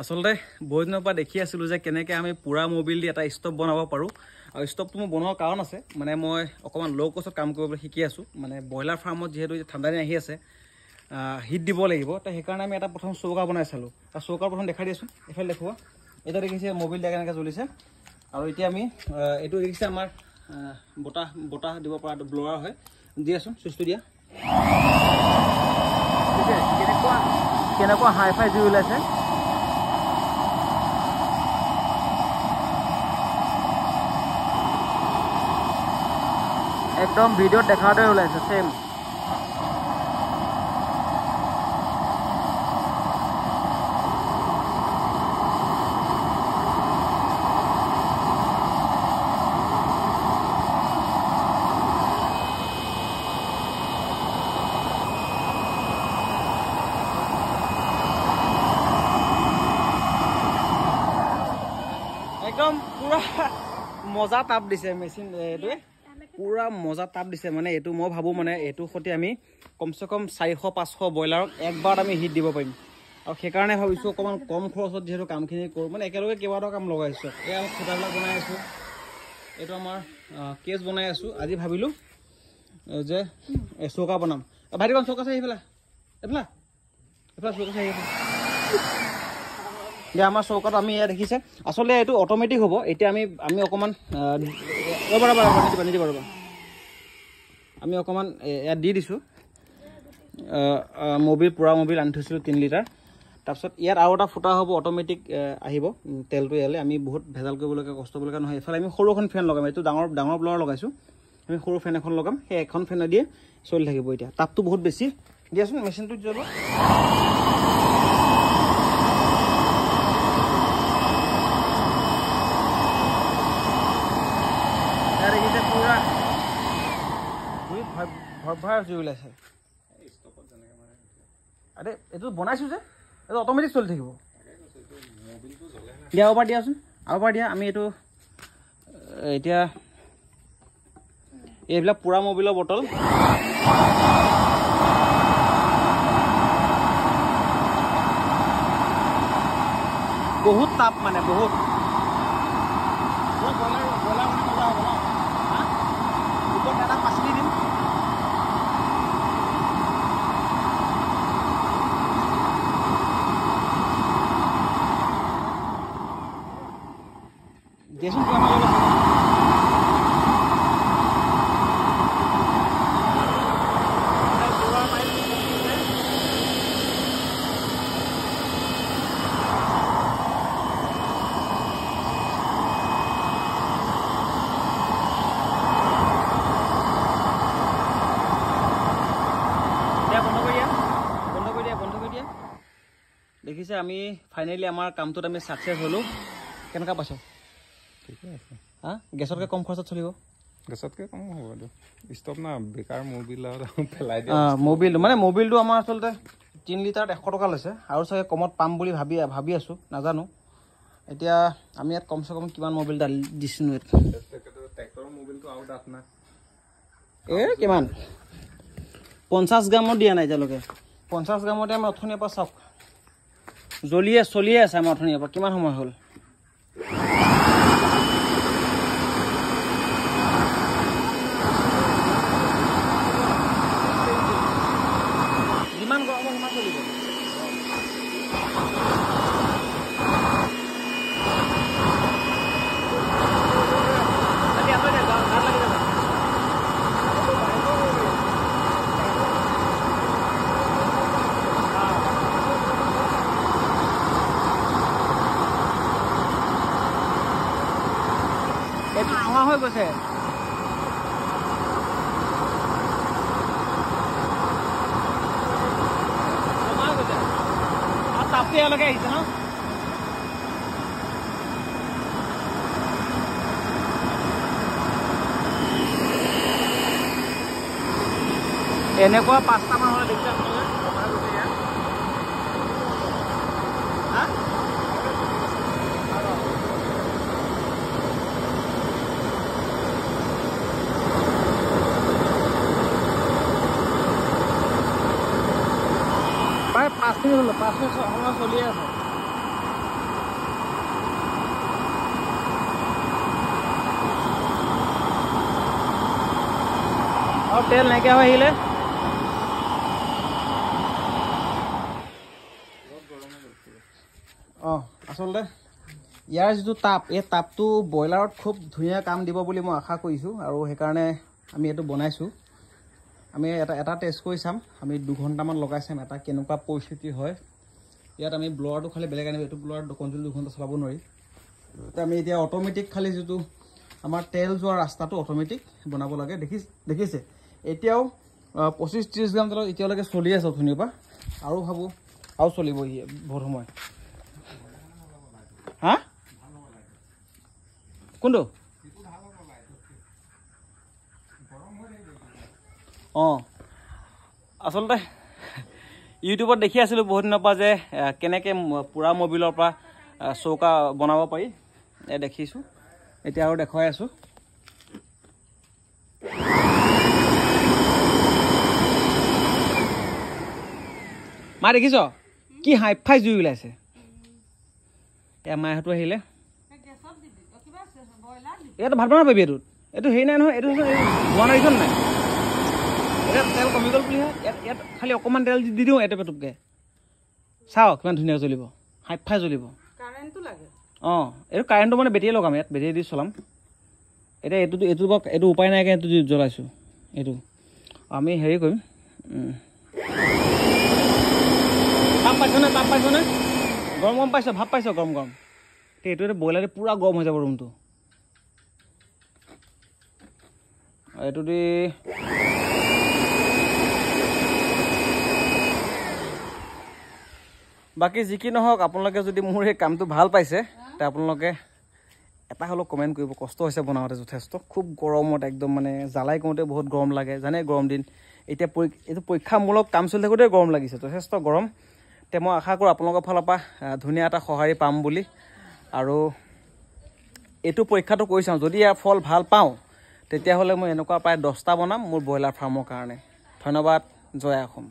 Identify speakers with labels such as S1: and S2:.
S1: আচলতে বহুত দিনৰ পৰা দেখি আছিলোঁ যে কেনেকৈ আমি পুৰা মবিল দি এটা ষ্টভ বনাব পাৰোঁ আৰু ষ্টভটো মই বনোৱাৰ কাৰণ আছে মানে মই অকণমান ল' কষ্টত কাম কৰিবলৈ শিকি আছোঁ মানে ব্ৰইলাৰ ফাৰ্মত যিহেতু ঠাণ্ডা দিন আহি আছে হিট দিব লাগিব তো সেইকাৰণে আমি এটা প্ৰথম চৌকা বনাই চালোঁ আৰু চৌকা প্ৰথম দেখাই দিছোঁ এইফালে দেখুৱা এতিয়া দেখিছে মবিল দিয়া কেনেকৈ জ্বলিছে আৰু এতিয়া আমি এইটো দেখিছে আমাৰ বতাহ দিব পৰা ব্লৱাৰ হয় দিয়াচোন চুইচটো দিয়া কেনেকুৱা হাই ফাই জুই ওলাইছে একদম ভিডিঅ'ত দেখাৰ দৰে ওলাইছে চেম একদম পুৰা মজা তাপ দিছে মেচিন এইটোৱে পুৰা মজা তাপ দিছে মানে এইটো মই ভাবোঁ মানে এইটোৰ সৈতে আমি কমচে কম 400-500 ব্ৰইলাৰক একবাৰত আমি হিট দিব পাৰিম আৰু সেইকাৰণে ভাবিছোঁ অকণমান কম খৰচত যিহেতু কামখিনি কৰোঁ মানে একেলগে কেইবাটাও কাম লগাইছোঁ এয়া আমি খুটাবিলাক বনাই আছোঁ এইটো আমাৰ কেছ বনাই আছোঁ আজি ভাবিলোঁ যে চৌকা বনাম ভাইটিখন চৌকা চাই এইফালে চৌকা চাই এতিয়া আমাৰ চৌকাত আমি এয়া দেখিছে আচলতে এইটো অট'মেটিক হ'ব এতিয়া আমি অকণমান ৰ'বা আমি অকণমান ইয়াত দি দিছোঁ পুৰা মবিল আনি থৈছিলোঁ 3 লিটাৰ তাৰপিছত ইয়াত আৰু এটা ফুটা হ'ব অট'মেটিক আহিব তেলটো ইয়ালৈ আমি বহুত ভেজাল কৰিবলগীয়া কষ্ট কৰিবলগীয়া নহয় এইফালে আমি সৰু এখন ফেন লগাম এইটো ডাঙৰ ব্লৱাৰ লগাইছোঁ আমি সৰু ফেন এখন লগাম সেই এখন ফেনে দিয়ে চলি থাকিব এতিয়া তাপটো বহুত বেছি দিয়াচোন মেচিনটোত যাব পুৰা ভৰ জুই ওলাইছে আৰে এইটো বনাইছোঁ যে এইটো অট'মেটিক চলি থাকিব দিয়া আৰু দিয়াচোন আৰু দিয়া আমি এইটো এতিয়া এইবিলাক পুৰা মবিলৰ বটল বহুত তাপ মানে বহুত এটা পাচলি দিম দিয়াচোন দেখিছে আমি ফাইনেলি আমাৰ কামটোত আমি ছাকচেছ হ'লোঁ কেনেকুৱা পাইছ
S2: ঠিকে আছে
S1: গেছতকৈ কম খৰচত চলিব
S2: গেছতকৈ কম হ'ব এইটো ষ্টভ না বেকাৰ মবিল পেলাই দিয়ে
S1: মবিলটো আমাৰ আচলতে 3 লিটাৰত 100 টকা লৈছে আৰু চাগে কমত পাম বুলি ভাবি আছোঁ নাজানো এতিয়া আমি ইয়াত কমচে কম কিমান মবিল দিছোঁ
S2: ট্ৰেক্টৰৰ মবিলটো আৰু দাঁত নাই
S1: কিমান 50 গ্ৰামৰ দিয়া নাই এতিয়ালৈকে 50 গ্ৰামতে আমি অথনিৰ পৰা চাওক চলিয়ে আছে আমাৰ অথনিৰ পৰা কিমান সময় হ'ল যিমান গৰম সিমান চলিব এইটো নোহোৱা হৈ গৈছে তাপটো ইয়ালৈকে আহিছে ন এনেকুৱা 5টামান হ'লে দেখিছে প্ৰায় 5 মিনিট হ'ল 5 মিনিট সময় চলিয়ে আছে তেল নাইকিয়া হৈ আহিলে আচলতে ইয়াৰ যিটো তাপ এই তাপটো ব্ৰইলাৰত খুব ধুনীয়া কাম দিব বুলি মই আশা কৰিছোঁ আৰু সেইকাৰণে আমি এইটো বনাইছোঁ আমি এটা টেষ্ট কৰি চাম আমি 2 ঘণ্টামান লগাই চাম এটা কেনেকুৱা পৰিস্থিতি হয় ইয়াত আমি ব্লৱাৰটো খালি বেলেগ আনিব এইটো ব্লৱাৰ কণ্টিনিউ 2 ঘণ্টা চলাব নোৱাৰি আমি এতিয়া অট'মেটিক খালি যিটো আমাৰ তেল যোৱা ৰাস্তাটো অট'মেটিক বনাব লাগে দেখিছে এতিয়াও 25-30 গ্ৰাম তেলত এতিয়ালৈকে চলি আছে ধুনীয়া পৰা আৰু ভাবোঁ আৰু চলিব বহুত সময় হা কোনটো আচলতে ইউটিউবত দেখি আছিলোঁ বহুত দিনৰ পৰা যে কেনেকৈ পুৰা মবিলৰ পৰা চৌকা বনাব পাৰি দেখিছোঁ এতিয়া আৰু দেখুৱাই আছোঁ মা দেখিছ কি হাইফাই জুই ওলাইছে এয়া মাহঁতো আহিলে ইয়াতো ভাত বনাব পাৰিবি এইটো হেৰি নাই নহয় এইটো হোৱা নাই নাই এতিয়া তেল কমি গ'ল বুলিহে ইয়াত খালি অকণমান তেল দি দিওঁ এটেপ এটুপকৈ চাওক কিমান ধুনীয়াকৈ জ্বলিব হাইফাই জ্বলিব এইটো কাৰেণ্টটো মানে বেটেৰী লগাম ইয়াত বেটেৰী দি চলাম এতিয়া এইটো উপায় নাইকৈ এইটো জ্বলাইছোঁ এইটো আমি হেৰি কৰিম তাপ পাইছনে গৰম পাইছ ভাপ পাইছ গৰম এইটো ব্ৰইলাৰ পূৰা গৰম হৈ যাব ৰুমটো এইটো দি বাকী যি কি নহওক আপোনালোকে যদি মোৰ এই কামটো ভাল পাইছে তে আপোনালোকে এটা হ'লেও কমেণ্ট কৰিব কষ্ট হৈছে বনাওঁতে যথেষ্ট খুব গৰমত একদম মানে জ্বালাই কৰোঁতে বহুত গৰম লাগে জানে গৰম দিন এতিয়া এইটো পৰীক্ষামূলক কাম চলি থাকোঁতে গৰম লাগিছে যথেষ্ট গৰম তে মই আশা কৰোঁ আপোনালোকৰ ফালৰ পৰা ধুনীয়া এটা সঁহাৰি পাম বুলি আৰু এইটো পৰীক্ষাটো কৰি চাওঁ যদি ইয়াৰ ফল ভাল পাওঁ তেতিয়াহ'লে মই এনেকুৱা প্ৰায় 10টা বনাম মোৰ ব্ৰইলাৰ ফাৰ্মৰ কাৰণে ধন্যবাদ জয় অসম